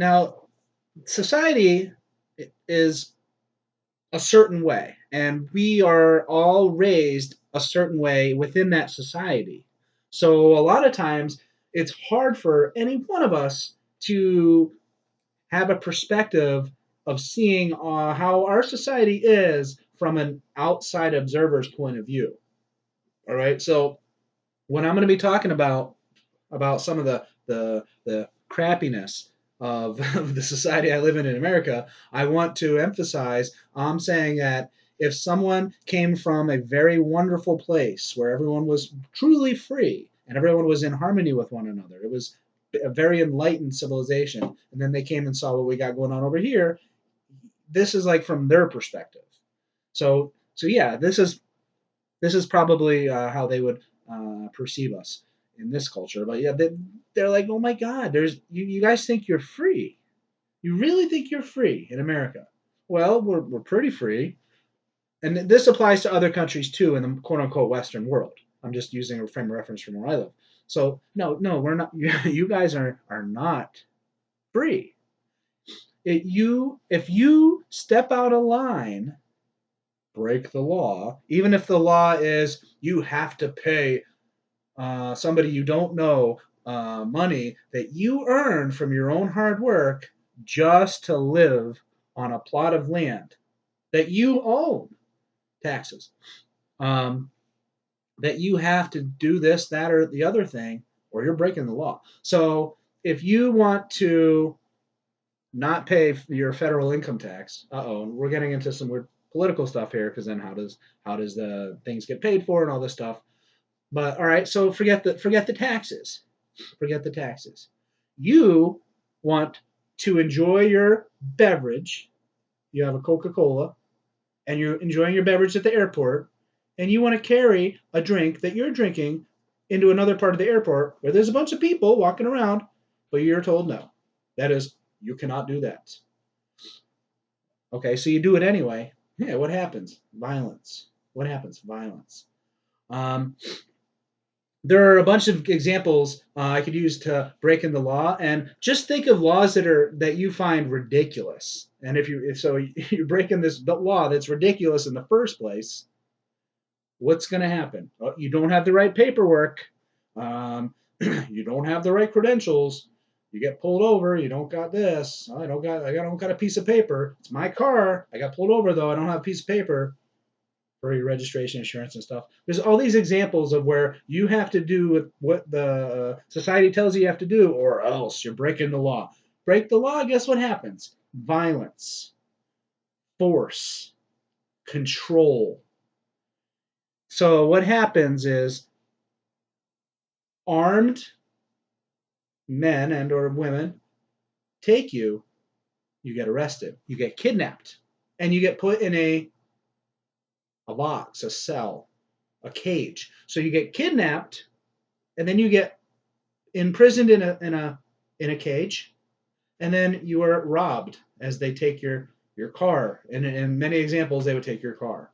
Now, society is a certain way, and we are all raised a certain way within that society. So, a lot of times, it's hard for any one of us to have a perspective of seeing how our society is from an outside observer's point of view. All right. So when I'm going to be talking about some of the crappiness of the society I live in America, I want to emphasize I'm saying that if someone came from a very wonderful place where everyone was truly free and everyone was in harmony with one another, it was a very enlightened civilization, and then they came and saw what we got going on over here. This is like from their perspective. So yeah, this is probably how they would perceive us in this culture. But yeah, they're like, oh my God, you guys think you're free? You really think you're free in America? Well, we're pretty free, and this applies to other countries too in the quote unquote Western world. I'm just using a frame of reference from where I live. So no, we're not. You guys are not free. If you step out of line, break the law, even if the law is you have to pay somebody you don't know money that you earn from your own hard work just to live on a plot of land that you own, taxes, um, that you have to do this, that, or the other thing, or you're breaking the law. So if you want to not pay your federal income tax, we're getting into some weird political stuff here because then how does the things get paid for and all this stuff. But all right, so forget the taxes. Forget the taxes. You want to enjoy your beverage. You have a Coca-Cola and you're enjoying your beverage at the airport, and you want to carry a drink that you're drinking into another part of the airport where there's a bunch of people walking around, but you're told no. That is, you cannot do that. Okay, so you do it anyway. Yeah, what happens? Violence. What happens? Violence. Um, there are a bunch of examples I could use to break in the law, and just think of laws that you find ridiculous. And if you're breaking this law that's ridiculous in the first place, what's going to happen? Oh, you don't have the right paperwork. You don't have the right credentials. You get pulled over. You don't got this. I don't got a piece of paper. It's my car. I got pulled over though. I don't have a piece of paper for your registration, insurance, and stuff. There's all these examples of where you have to do what the society tells you have to do, or else you're breaking the law. Break the law, guess what happens? Violence, force, control. So what happens is armed men and or women take you, you get arrested, you get kidnapped, and you get put in a box, a cell, a cage. So you get kidnapped, and then you get imprisoned in a cage, and then you are robbed as they take your car. And in many examples, they would take your car.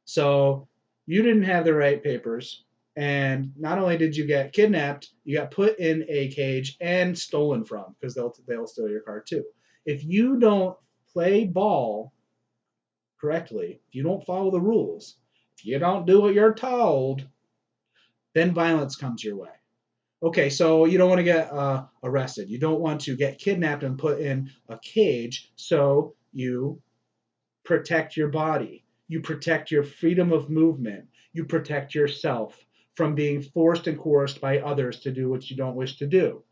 So you didn't have the right papers, and not only did you get kidnapped, you got put in a cage and stolen from because they'll steal your car too. If you don't play ball correctly, if you don't follow the rules, if you don't do what you're told, then violence comes your way. Okay, so you don't want to get arrested. You don't want to get kidnapped and put in a cage. So you protect your body. You protect your freedom of movement. You protect yourself from being forced and coerced by others to do what you don't wish to do.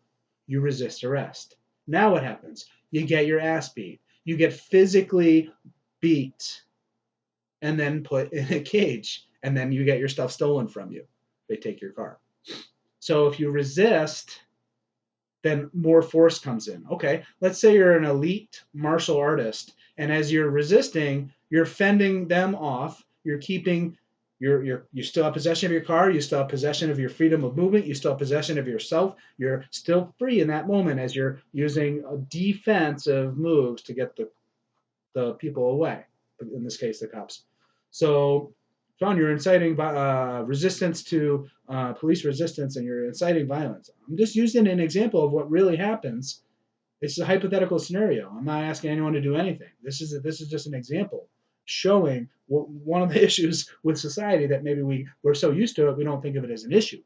You resist arrest. Now what happens? You get your ass beat. You get physically beat and then put in a cage. And then you get your stuff stolen from you. They take your car. So if you resist, then more force comes in. Okay, let's say you're an elite martial artist, and as you're resisting, you're fending them off. You're keeping you still have possession of your car. You still have possession of your freedom of movement. You still have possession of yourself. You're still free in that moment as you're using defensive moves to get the people away. In this case, the cops. So John, you're inciting resistance to police resistance, and you're inciting violence. I'm just using an example of what really happens It's a hypothetical scenario. I'm not asking anyone to do anything. This is just an example showing one of the issues with society that maybe we're so used to it we don't think of it as an issue.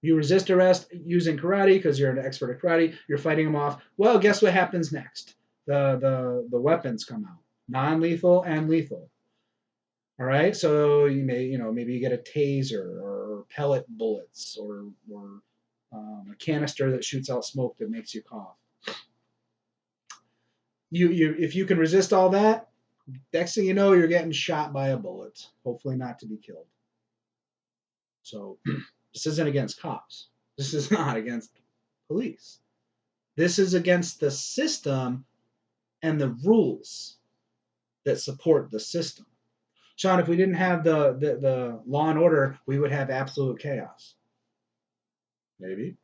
You resist arrest using karate because you're an expert at karate. You're fighting them off. Well, guess what happens next? The weapons come out, non-lethal and lethal. All right, so maybe you get a taser or pellet bullets or a canister that shoots out smoke that makes you cough. You if you can resist all that, next thing you know, you're getting shot by a bullet. Hopefully not to be killed. So this isn't against cops. This is not against police. This is against the system and the rules that support the system. Sean, if we didn't have the law and order, we would have absolute chaos. Maybe.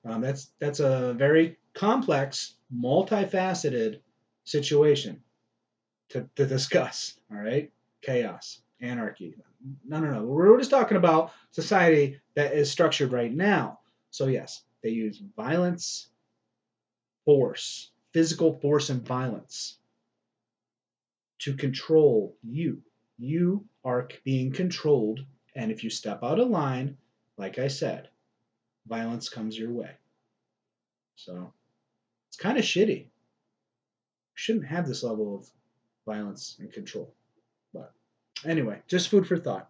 That's a very complex, multifaceted situation to discuss. All right, chaos, anarchy. No. We're just talking about society that is structured right now. So yes, they use violence, force, physical force, and violence to control you. You are being controlled, and if you step out of line, like I said, violence comes your way. So it's kind of shitty. We shouldn't have this level of violence and control. But anyway, just food for thought.